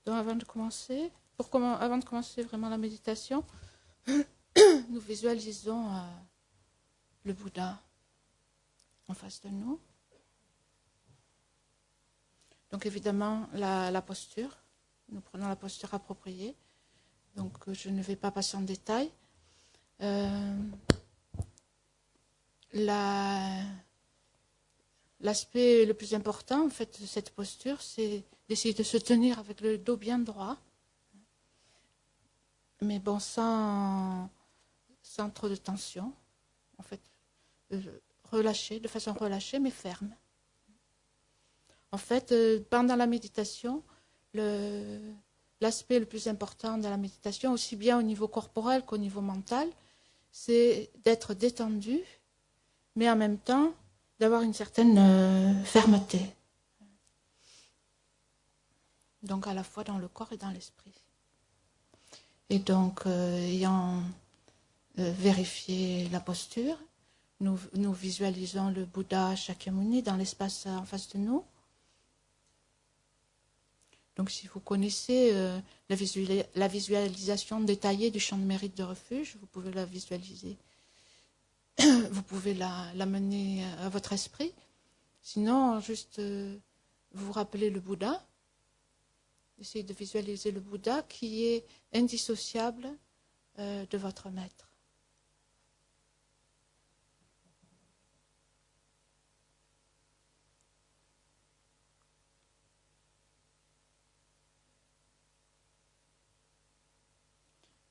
Donc avant de commencer vraiment la méditation, nous visualisons le Bouddha en face de nous. Donc évidemment, la posture, nous prenons la posture appropriée. Donc je ne vais pas passer en détail. L'aspect le plus important en fait de cette posture, c'est d'essayer de se tenir avec le dos bien droit, mais bon, sans trop de tension, en fait, relâché, de façon relâchée mais ferme. En fait, pendant la méditation, l'aspect le plus important de la méditation, aussi bien au niveau corporel qu'au niveau mental, c'est d'être détendu, mais en même temps d'avoir une certaine fermeté. Donc à la fois dans le corps et dans l'esprit. Et donc, ayant vérifié la posture, nous visualisons le Bouddha Shakyamuni dans l'espace en face de nous. Donc si vous connaissez la visualisation détaillée du champ de mérite de refuge, vous pouvez la visualiser. Vous pouvez l'amener à votre esprit. Sinon, juste vous rappelez le Bouddha. Essayez de visualiser le Bouddha qui est indissociable de votre maître.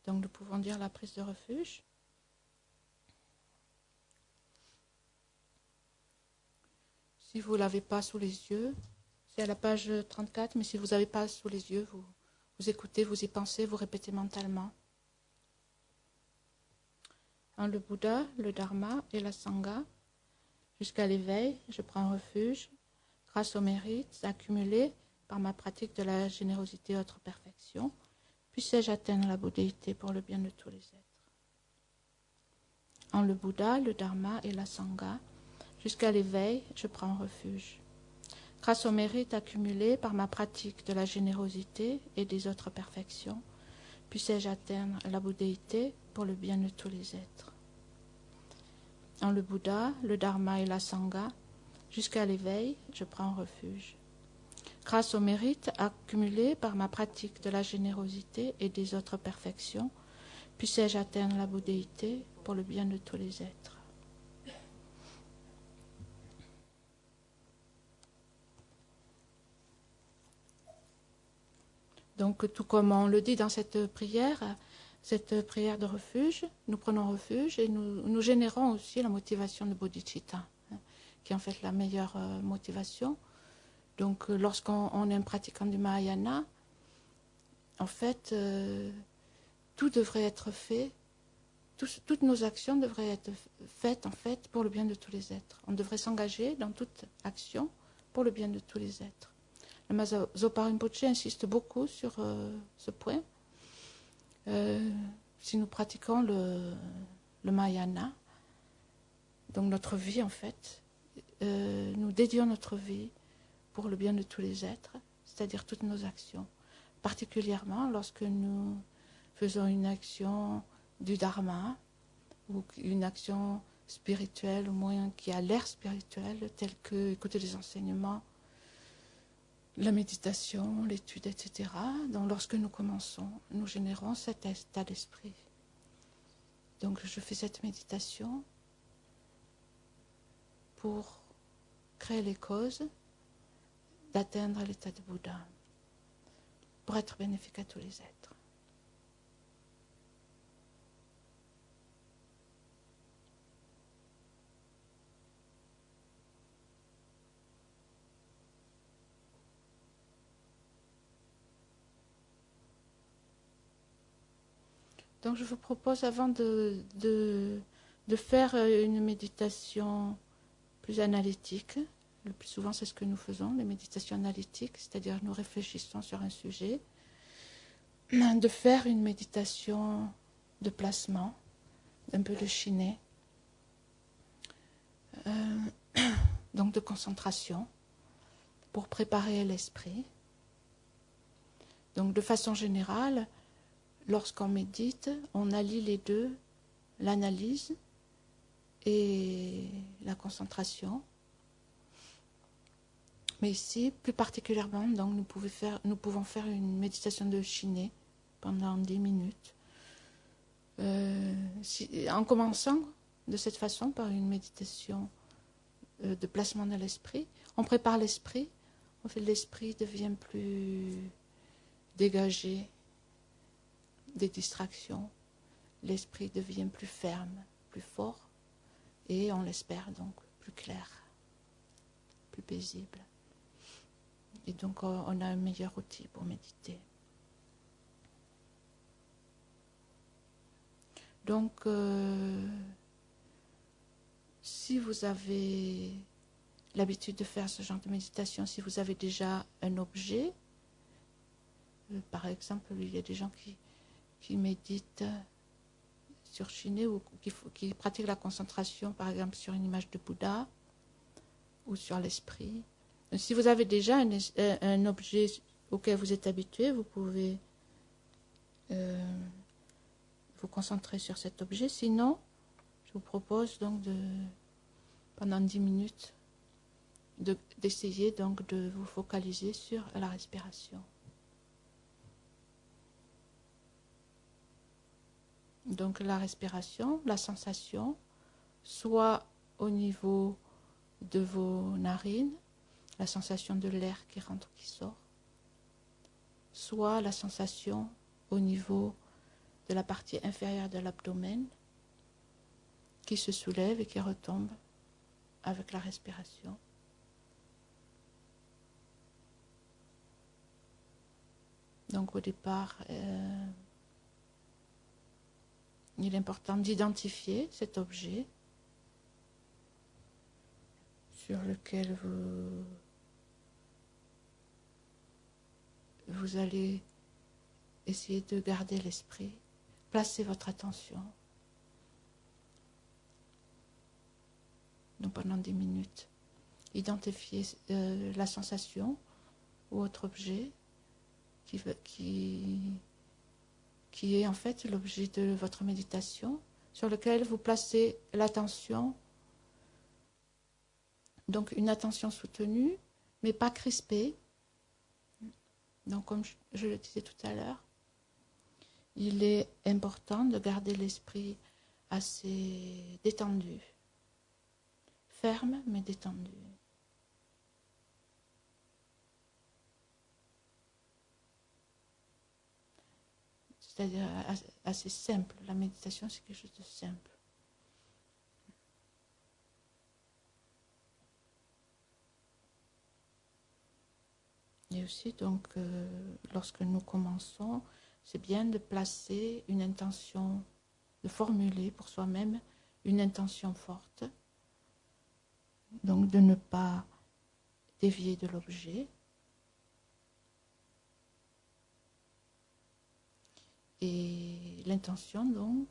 Donc nous pouvons dire la prise de refuge. Si vous ne l'avez pas sous les yeux, c'est à la page 34, mais si vous n'avez pas sous les yeux, vous écoutez, vous y pensez, vous répétez mentalement. En le Bouddha, le Dharma et la Sangha, jusqu'à l'éveil, je prends refuge, grâce aux mérites accumulés par ma pratique de la générosité et autres perfections, puissais-je atteindre la bouddhéité pour le bien de tous les êtres. En le Bouddha, le Dharma et la Sangha, jusqu'à l'éveil, je prends refuge. Grâce aux mérites accumulés par ma pratique de la générosité et des autres perfections, puissais-je atteindre la bouddhéité pour le bien de tous les êtres. En le Bouddha, le Dharma et la Sangha, jusqu'à l'éveil, je prends refuge. Grâce aux mérites accumulés par ma pratique de la générosité et des autres perfections, puissais-je atteindre la bouddhéité pour le bien de tous les êtres. Donc, tout comme on le dit dans cette prière de refuge, nous prenons refuge et nous générons aussi la motivation de bodhicitta, qui est en fait la meilleure motivation. Donc, lorsqu'on est un pratiquant du Mahayana, en fait, tout devrait être fait, toutes nos actions devraient être faites en fait pour le bien de tous les êtres. On devrait s'engager dans toute action pour le bien de tous les êtres. Le Zopa Rinpoche insiste beaucoup sur ce point. Si nous pratiquons le Mahayana, donc notre vie en fait, nous dédions notre vie pour le bien de tous les êtres, c'est-à-dire toutes nos actions. Particulièrement lorsque nous faisons une action du Dharma ou une action spirituelle, au moins qui a l'air spirituelle, telle que écouter les enseignements, la méditation, l'étude, etc. Donc lorsque nous commençons, nous générons cet état d'esprit. Donc je fais cette méditation pour créer les causes d'atteindre l'état de Bouddha, pour être bénéfique à tous les êtres. Donc je vous propose, avant de faire une méditation plus analytique, le plus souvent c'est ce que nous faisons, les méditations analytiques, c'est-à-dire nous réfléchissons sur un sujet, de faire une méditation de placement, un peu de shiné, donc de concentration, pour préparer l'esprit. Donc de façon générale, lorsqu'on médite, on allie les deux, l'analyse et la concentration. Mais ici, plus particulièrement, donc, nous pouvons faire une méditation de Shiné pendant 10 minutes. En commençant de cette façon, par une méditation de placement de l'esprit, on prépare l'esprit, en fait l'esprit devient plus dégagé des distractions, l'esprit devient plus ferme, plus fort, et on l'espère donc plus clair, plus paisible. Et donc on a un meilleur outil pour méditer. Donc si vous avez l'habitude de faire ce genre de méditation, si vous avez déjà un objet, par exemple, il y a des gens qui méditent sur Shiné ou qui pratiquent la concentration, par exemple, sur une image de Bouddha ou sur l'esprit. Si vous avez déjà un objet auquel vous êtes habitué, vous pouvez vous concentrer sur cet objet. Sinon, je vous propose donc pendant 10 minutes d'essayer donc de vous focaliser sur la respiration. Donc la respiration, la sensation, soit au niveau de vos narines, la sensation de l'air qui rentre, qui sort, soit la sensation au niveau de la partie inférieure de l'abdomen qui se soulève et qui retombe avec la respiration. Donc au départ, il est important d'identifier cet objet sur lequel vous allez essayer de garder l'esprit. Placez votre attention. Donc pendant 10 minutes, identifiez la sensation ou autre objet qui est en fait l'objet de votre méditation, sur lequel vous placez l'attention. Donc une attention soutenue, mais pas crispée. Donc comme je le disais tout à l'heure, il est important de garder l'esprit assez détendu, ferme mais détendu. C'est-à-dire assez simple. La méditation, c'est quelque chose de simple. Et aussi, donc, lorsque nous commençons, c'est bien de placer une intention, de formuler pour soi-même une intention forte. Donc, de ne pas dévier de l'objet. Et l'intention, donc,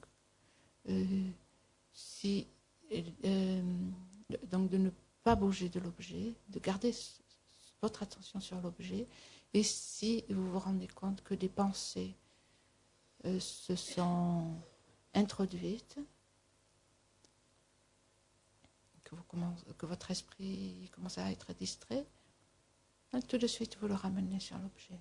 donc de ne pas bouger de l'objet, de garder votre attention sur l'objet. Et si vous vous rendez compte que des pensées se sont introduites, que votre esprit commence à être distrait, tout de suite vous le ramenez sur l'objet.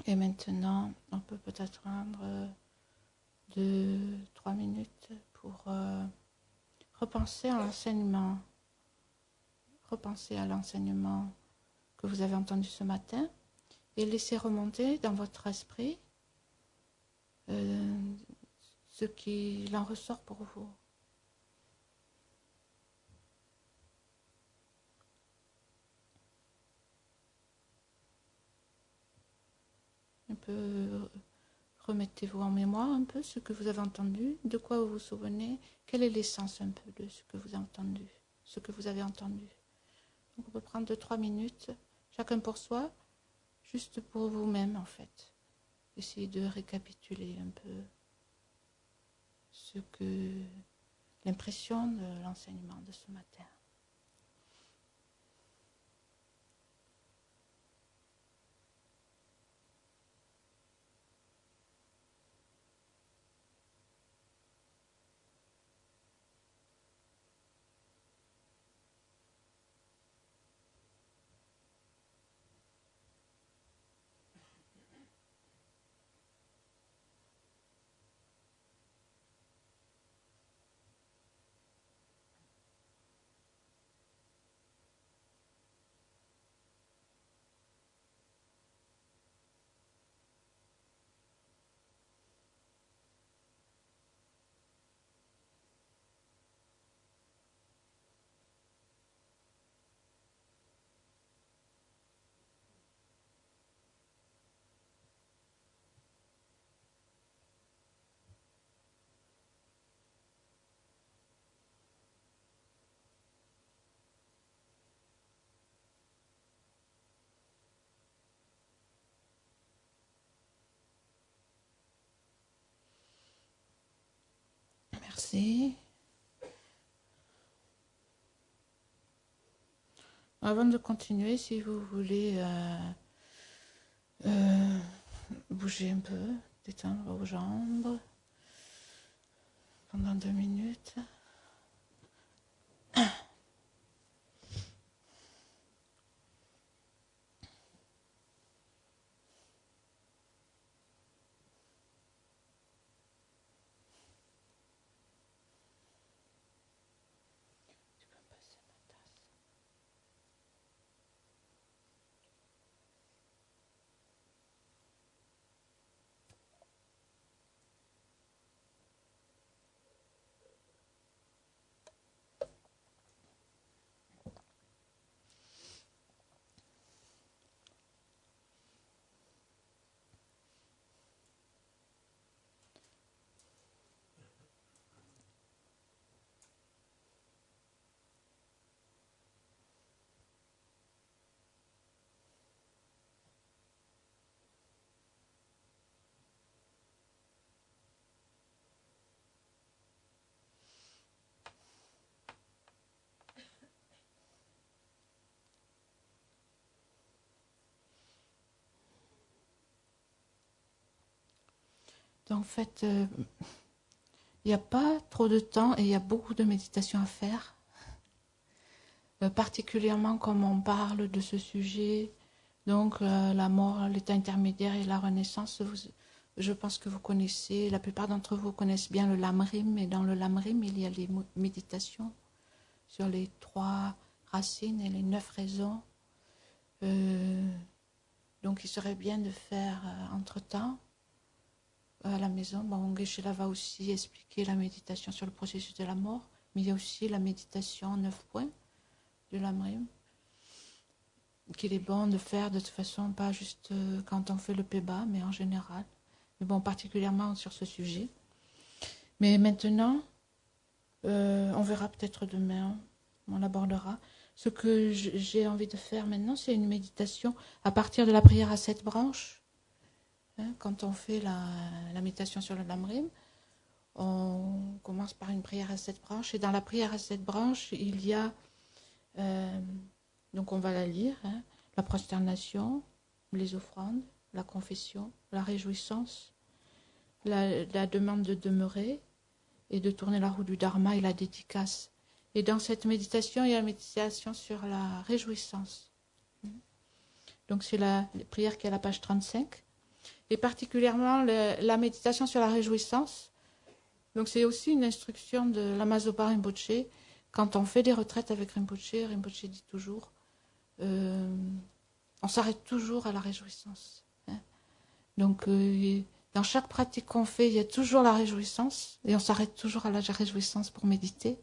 Et maintenant, on peut peut-être prendre 2-3 minutes pour repenser à l'enseignement. Repenser à l'enseignement que vous avez entendu ce matin et laisser remonter dans votre esprit ce qu'il en ressort pour vous. Un peu, remettez-vous en mémoire un peu ce que vous avez entendu, de quoi vous vous souvenez, quelle est l'essence un peu de ce que vous avez entendu, ce que vous avez entendu. Donc on peut prendre 2-3 minutes, chacun pour soi, juste pour vous-même en fait. Essayez de récapituler un peu ce que l'impression de l'enseignement de ce matin. Merci. Avant de continuer, si vous voulez bouger un peu, détendre vos jambes pendant 2 minutes. Donc, en fait, il n'y a pas trop de temps et il y a beaucoup de méditation à faire. Particulièrement comme on parle de ce sujet, donc la mort, l'état intermédiaire et la renaissance, je pense que vous connaissez, la plupart d'entre vous connaissent bien le Lamrim, et dans le Lamrim, il y a les méditations sur les 3 racines et les 9 raisons. Donc il serait bien de faire entre-temps à la maison. Bon, Geshe-la va aussi expliquer la méditation sur le processus de la mort, mais il y a aussi la méditation en 9 points de l'Amrim, qu'il est bon de faire de toute façon, pas juste quand on fait le Péba, mais en général. Mais bon, particulièrement sur ce sujet. Mais maintenant, on verra peut-être demain, on abordera. Ce que j'ai envie de faire maintenant, c'est une méditation à partir de la prière à 7 branches. Quand on fait la méditation sur le Lamrim, on commence par une prière à 7 branches. Et dans la prière à 7 branches, il y a, donc on va la lire, la prosternation, les offrandes, la confession, la réjouissance, la demande de demeurer et de tourner la roue du Dharma et la dédicace. Et dans cette méditation, il y a la méditation sur la réjouissance. Donc c'est la prière qui est à la page 35. et particulièrement la méditation sur la réjouissance. Donc c'est aussi une instruction de Lama Zopa Rinpoche. Quand on fait des retraites avec Rinpoche, Rinpoche dit toujours, on s'arrête toujours à la réjouissance. Hein. Donc dans chaque pratique qu'on fait, il y a toujours la réjouissance, et on s'arrête toujours à la réjouissance pour méditer.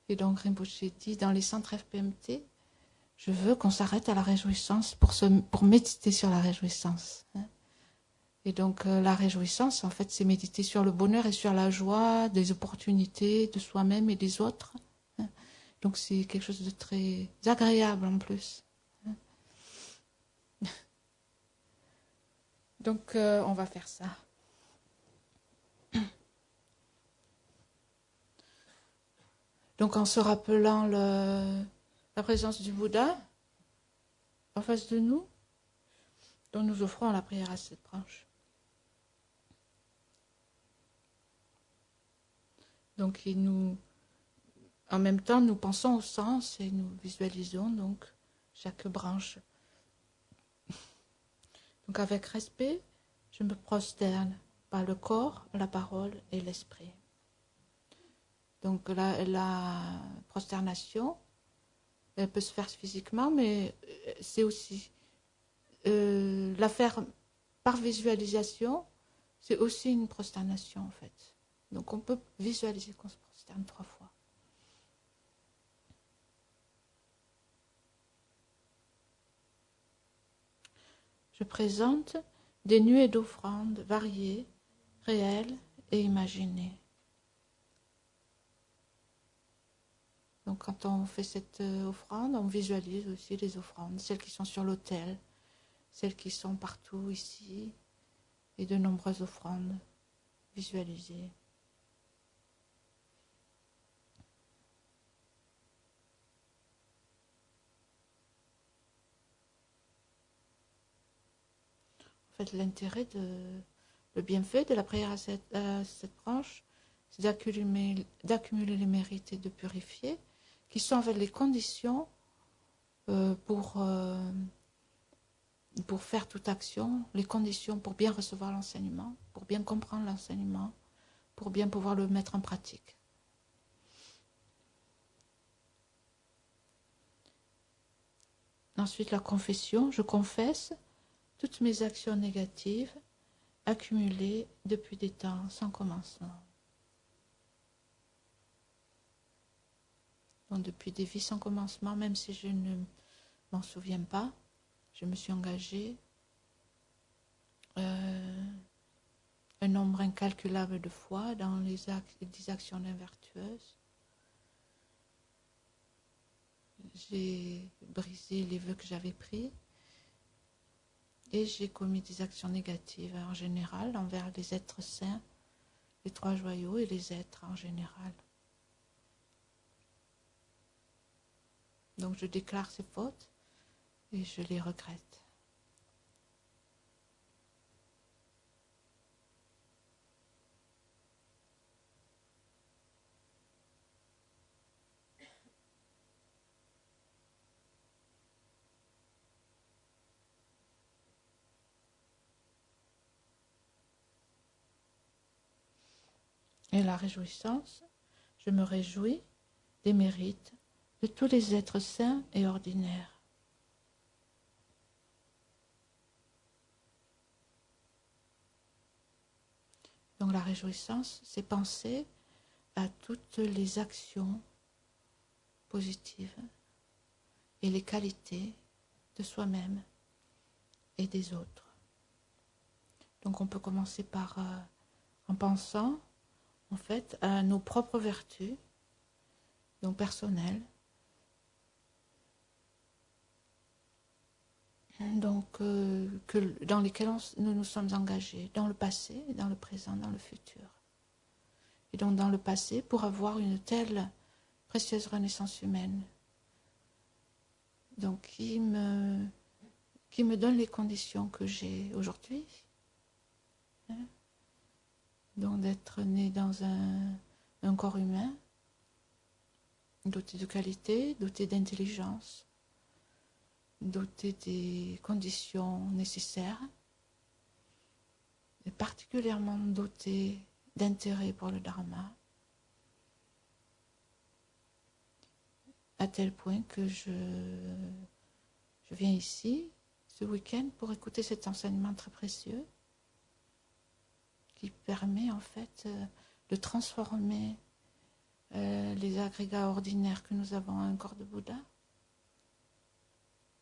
Et donc Rinpoche dit, dans les centres FPMT, je veux qu'on s'arrête à la réjouissance pour méditer sur la réjouissance. Hein. Et donc la réjouissance, en fait, c'est méditer sur le bonheur et sur la joie des opportunités de soi-même et des autres. Hein. Donc c'est quelque chose de très agréable en plus. Hein. Donc on va faire ça. Donc en se rappelant la présence du Bouddha en face de nous, dont nous offrons la prière à cette branche. Donc en même temps, nous pensons au sens et nous visualisons donc chaque branche. Donc avec respect, je me prosterne par le corps, la parole et l'esprit. Donc la prosternation, elle peut se faire physiquement, mais c'est aussi la faire par visualisation, c'est aussi une prosternation en fait. Donc on peut visualiser qu'on se prosterne 3 fois. Je présente des nuées d'offrandes variées, réelles et imaginées. Donc quand on fait cette offrande, on visualise aussi les offrandes, celles qui sont sur l'autel, celles qui sont partout ici, et de nombreuses offrandes visualisées. En fait, l'intérêt le bienfait de la prière à cette branche, c'est d'accumuler les mérites et de purifier, qui sont en fait les conditions pour faire toute action, les conditions pour bien recevoir l'enseignement, pour bien comprendre l'enseignement, pour bien pouvoir le mettre en pratique. Ensuite, la confession. Je confesse toutes mes actions négatives accumulées depuis des temps sans commencement. Donc, depuis des vies sans commencement, même si je ne m'en souviens pas, je me suis engagée un nombre incalculable de fois dans des actions invertueuses. J'ai brisé les vœux que j'avais pris et j'ai commis des actions négatives en général envers les êtres saints, les 3 joyaux et les êtres en général. Donc je déclare ces fautes et je les regrette. Et la réjouissance, je me réjouis des mérites de tous les êtres saints et ordinaires. Donc la réjouissance, c'est penser à toutes les actions positives et les qualités de soi-même et des autres. Donc on peut commencer par en pensant en fait à nos propres vertus, donc personnelles, donc dans lesquelles nous nous sommes engagés, dans le passé, dans le présent, dans le futur. Et donc dans le passé, pour avoir une telle précieuse renaissance humaine, donc qui me donne les conditions que j'ai aujourd'hui, hein, donc d'être né dans un corps humain, doté de qualité, doté d'intelligence, doté des conditions nécessaires est particulièrement doté d'intérêt pour le Dharma, à tel point que je viens ici ce week-end pour écouter cet enseignement très précieux qui permet en fait de transformer les agrégats ordinaires que nous avons à un corps de Bouddha.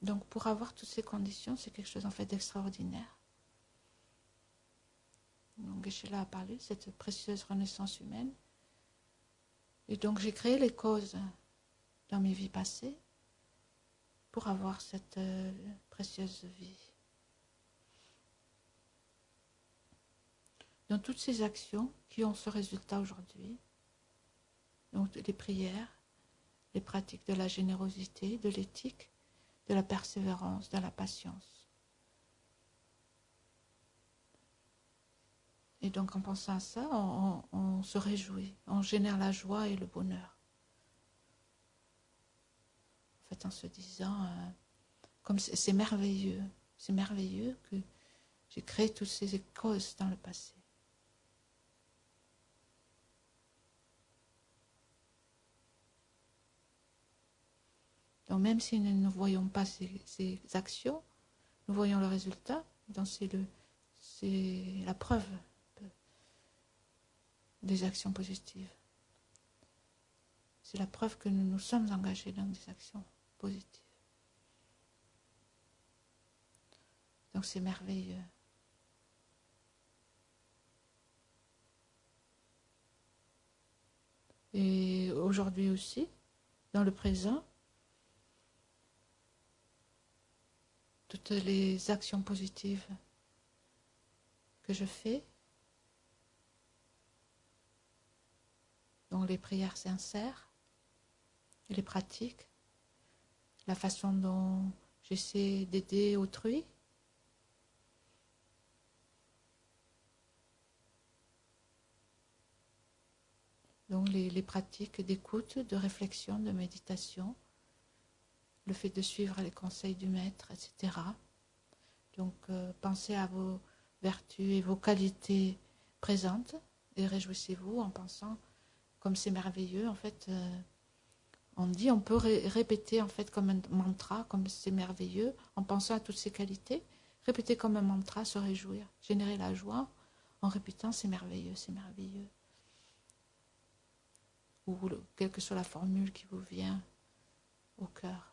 Donc pour avoir toutes ces conditions, c'est quelque chose en fait d'extraordinaire. Donc Geshe-la a parlé de cette précieuse renaissance humaine. Et donc j'ai créé les causes dans mes vies passées pour avoir cette précieuse vie. Dans toutes ces actions qui ont ce résultat aujourd'hui, donc les prières, les pratiques de la générosité, de l'éthique, de la persévérance, de la patience. Et donc en pensant à ça, on se réjouit, on génère la joie et le bonheur. En fait, en se disant, comme c'est merveilleux que j'ai créé toutes ces causes dans le passé. Donc même si nous ne voyons pas ces actions, nous voyons le résultat, donc c'est la preuve des actions positives. C'est la preuve que nous nous sommes engagés dans des actions positives. Donc c'est merveilleux. Et aujourd'hui aussi, dans le présent, toutes les actions positives que je fais, donc les prières sincères, les pratiques, la façon dont j'essaie d'aider autrui, donc les pratiques d'écoute, de réflexion, de méditation, le fait de suivre les conseils du maître, etc. Donc pensez à vos vertus et vos qualités présentes et réjouissez-vous en pensant comme c'est merveilleux. En fait, on peut répéter en fait comme un mantra, comme c'est merveilleux, en pensant à toutes ces qualités. Répéter comme un mantra, se réjouir, générer la joie en répétant c'est merveilleux, c'est merveilleux. Ou quelle que soit la formule qui vous vient au cœur.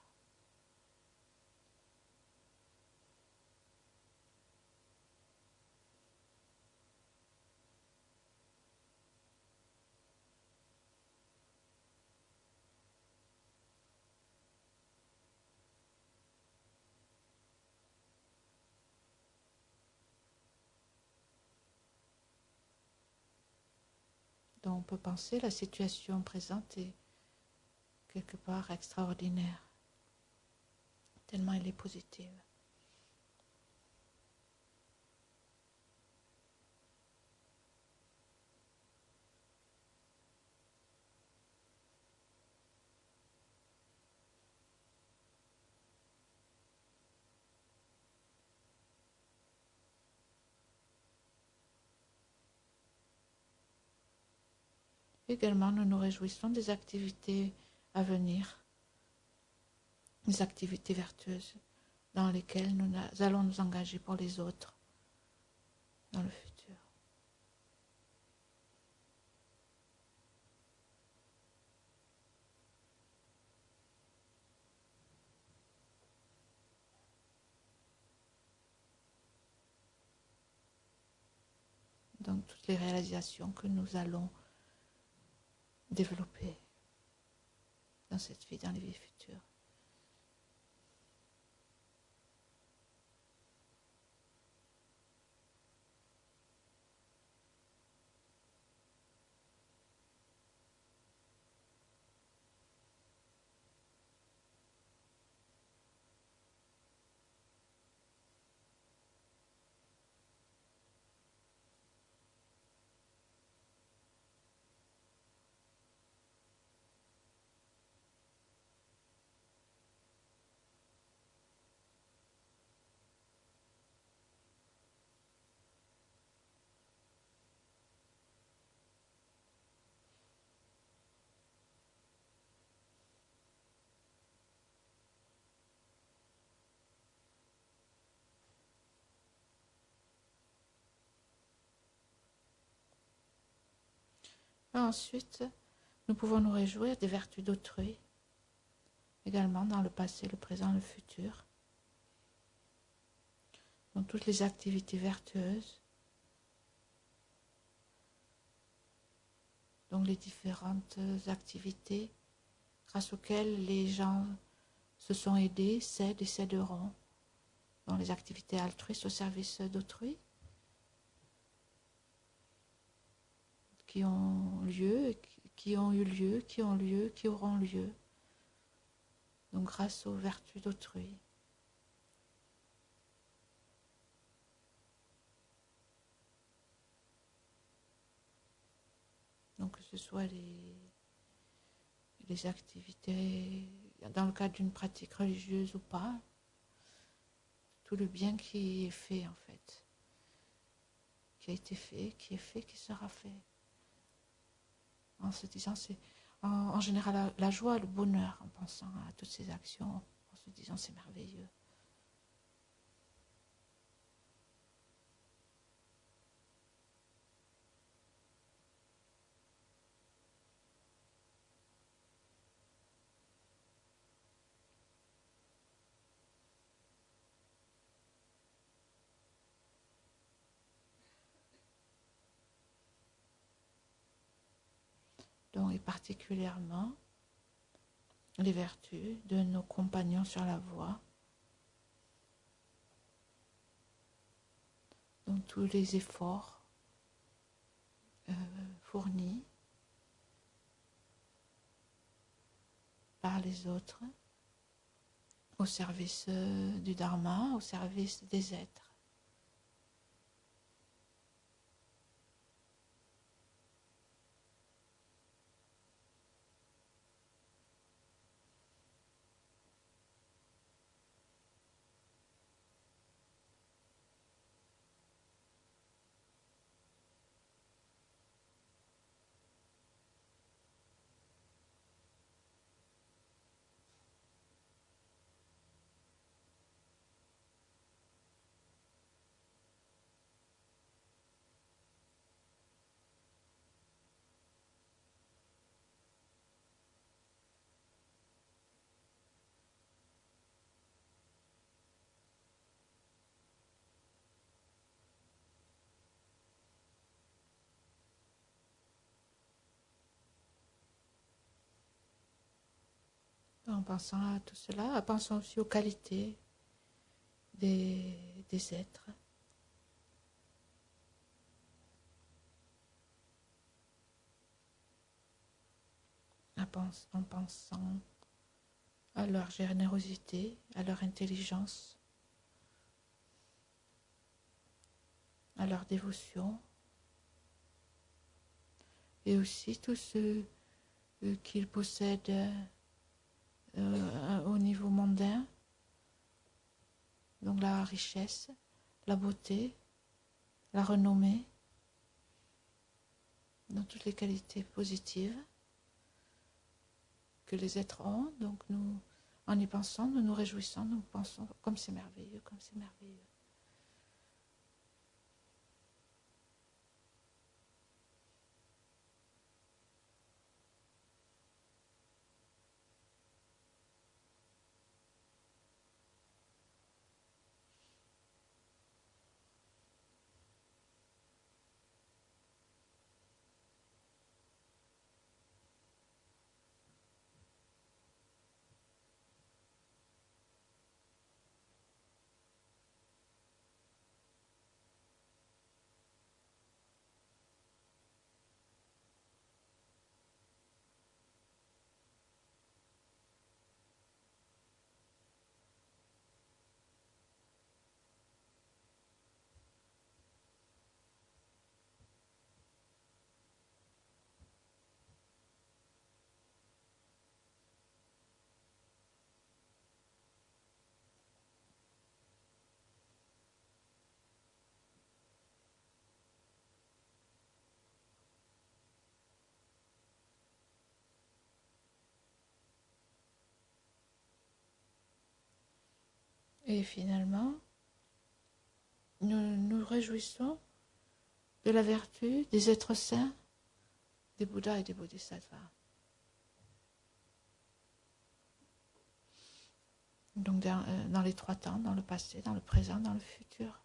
Donc on peut penser la situation présente est quelque part extraordinaire, tellement elle est positive. Également, nous nous réjouissons des activités à venir, des activités vertueuses dans lesquelles nous allons nous engager pour les autres dans le futur. Donc toutes les réalisations que nous allons développer dans cette vie, dans les vies futures. Ensuite, nous pouvons nous réjouir des vertus d'autrui, également dans le passé, le présent, le futur. Dans toutes les activités vertueuses, donc les différentes activités grâce auxquelles les gens se sont aidés, s'aident et s'aideront dans les activités altruistes au service d'autrui, qui ont lieu, qui ont eu lieu, qui ont lieu, qui auront lieu, donc grâce aux vertus d'autrui. Donc que ce soit les activités dans le cadre d'une pratique religieuse ou pas, tout le bien qui est fait en fait, qui a été fait, qui est fait, qui sera fait. En se disant, c'est en général la joie, le bonheur en pensant à toutes ces actions, en se disant c'est merveilleux. Donc, et particulièrement les vertus de nos compagnons sur la voie. Donc tous les efforts fournis par les autres au service du Dharma, au service des êtres. En pensant à tout cela, en pensant aussi aux qualités des êtres. En pensant à leur générosité, à leur intelligence, à leur dévotion, et aussi tout ce qu'ils possèdent au niveau mondain, donc la richesse, la beauté, la renommée, dans toutes les qualités positives que les êtres ont. Donc nous, en y pensant, nous nous réjouissons, nous pensons comme c'est merveilleux, comme c'est merveilleux. Et finalement, nous nous réjouissons de la vertu des êtres saints des Bouddhas et des Bodhisattvas. Donc dans les trois temps, dans le passé, dans le présent, dans le futur.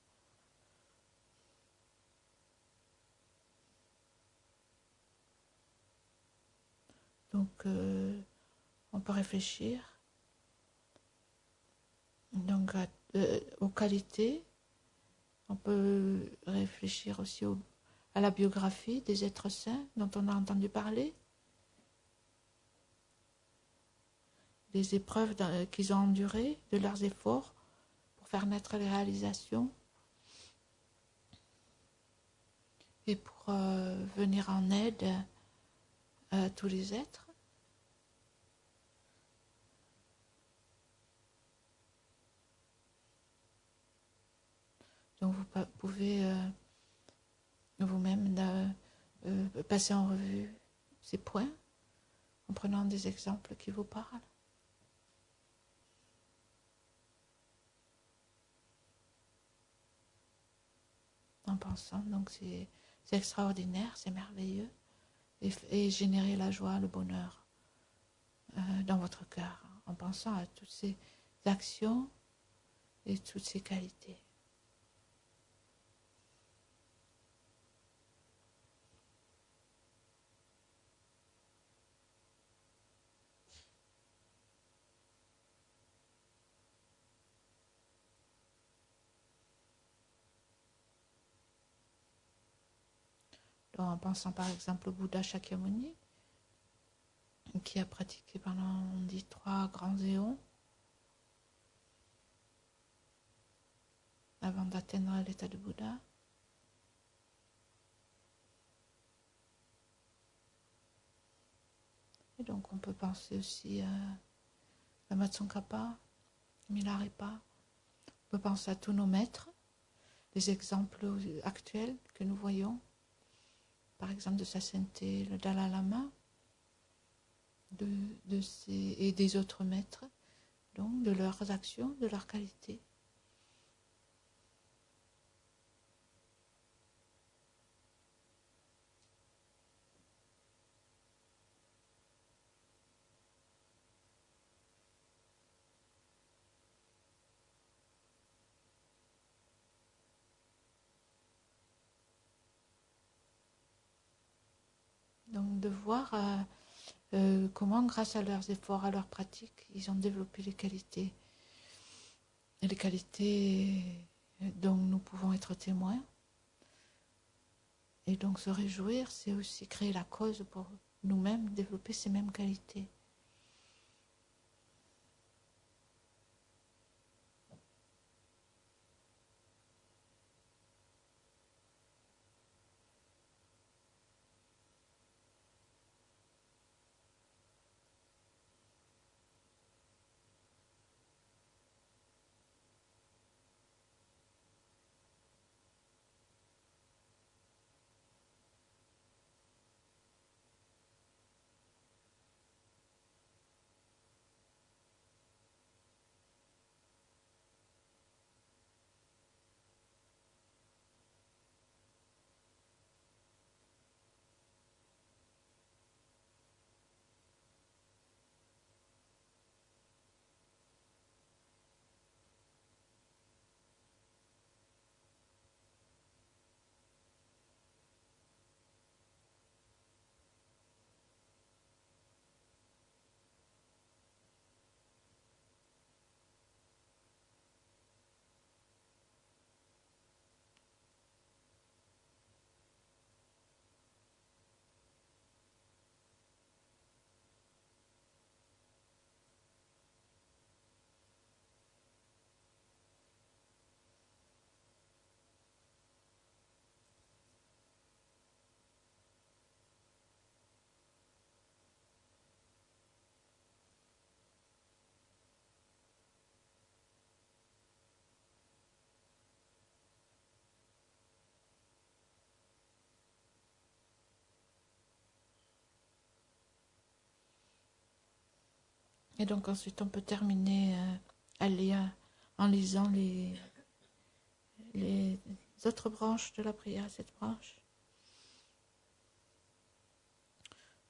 Donc on peut réfléchir donc, aux qualités, on peut réfléchir aussi à la biographie des êtres saints dont on a entendu parler, des épreuves qu'ils ont endurées, de leurs efforts pour faire naître les réalisations et pour venir en aide à tous les êtres. Donc vous pouvez vous-même passer en revue ces points en prenant des exemples qui vous parlent. En pensant, donc c'est extraordinaire, c'est merveilleux, et générer la joie, le bonheur dans votre cœur, en pensant à toutes ces actions et toutes ces qualités. Donc, en pensant par exemple au Bouddha Shakyamuni, qui a pratiqué pendant, on dit, 3 grands éons avant d'atteindre l'état de Bouddha. Et donc on peut penser aussi à Tsongkhapa, Milarepa. On peut penser à tous nos maîtres, les exemples actuels que nous voyons, par exemple de sa sainteté, le Dalai Lama, et des autres maîtres, donc de leurs actions, de leurs qualités. Donc de voir comment, grâce à leurs efforts, à leurs pratiques, ils ont développé les qualités. Et les qualités dont nous pouvons être témoins. Et donc se réjouir, c'est aussi créer la cause pour nous-mêmes développer ces mêmes qualités. Et donc ensuite on peut terminer en lisant les autres branches de la prière, cette branche.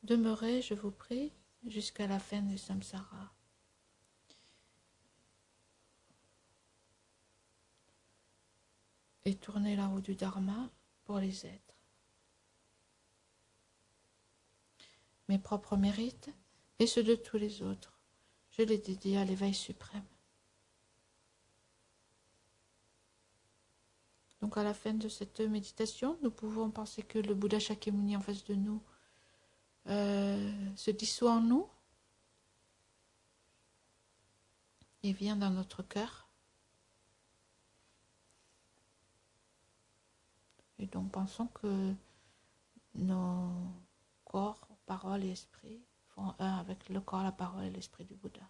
Demeurez, je vous prie, jusqu'à la fin du samsara. Et tournez la roue du Dharma pour les êtres. Mes propres mérites et ceux de tous les autres, je les dédie à l'éveil suprême. Donc à la fin de cette méditation, nous pouvons penser que le Bouddha Shakyamuni en face de nous se dissout en nous et vient dans notre cœur. Et donc pensons que nos corps, paroles et esprits font un avec le corps, la parole et l'esprit du Bouddha.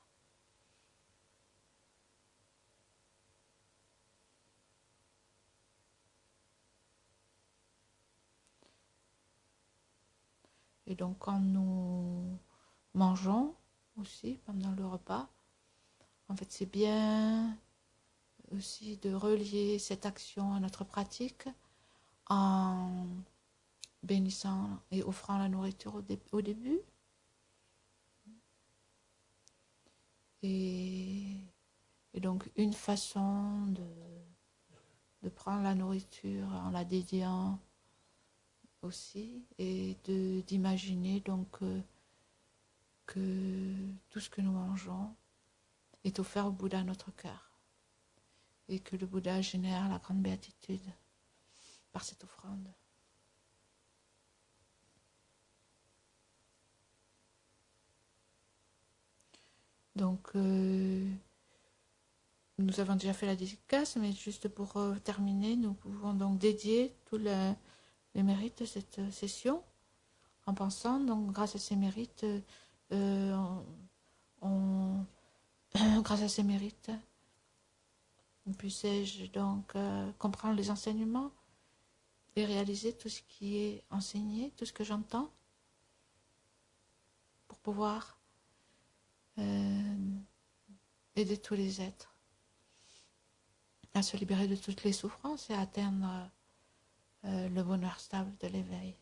Et donc quand nous mangeons aussi pendant le repas, en fait c'est bien aussi de relier cette action à notre pratique en bénissant et offrant la nourriture au début. Et donc une façon de prendre la nourriture en la dédiant aussi et d'imaginer donc que tout ce que nous mangeons est offert au Bouddha à notre cœur et que le Bouddha génère la grande béatitude par cette offrande. Donc nous avons déjà fait la dédicace, mais juste pour terminer, nous pouvons donc dédier tous les mérites de cette session en pensant, donc grâce à ces mérites, grâce à ces mérites, puissais-je donc comprendre les enseignements et réaliser tout ce qui est enseigné, tout ce que j'entends, pour pouvoir aider tous les êtres à se libérer de toutes les souffrances et à atteindre le bonheur stable de l'éveil.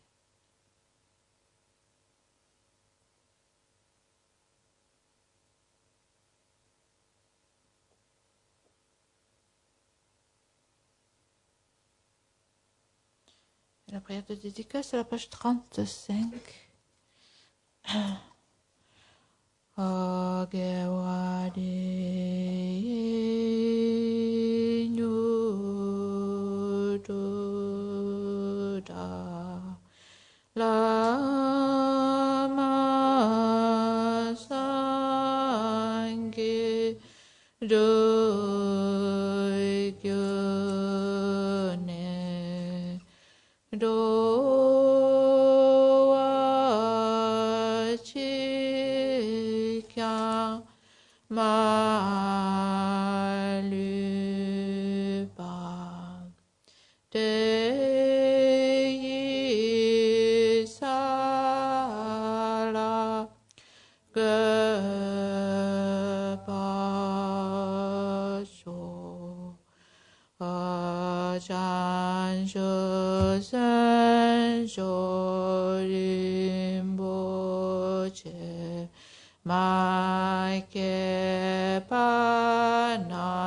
La prière de dédicace, c'est la page 35. Lama Sangye Doyone Doa Chikya Malupa Deyi Sala Gepaso Ajan Shosen Shorimboche Maike Pananke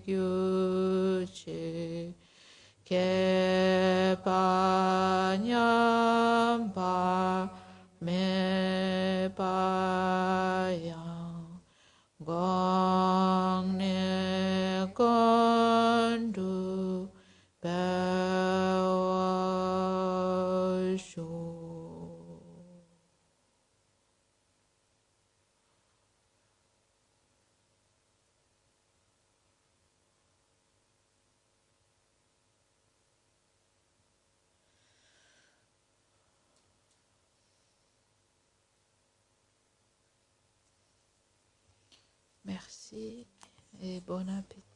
Gyuche Kepanyamba Me Payang Gong Ne Gondu Bewasho. Merci et bon appétit.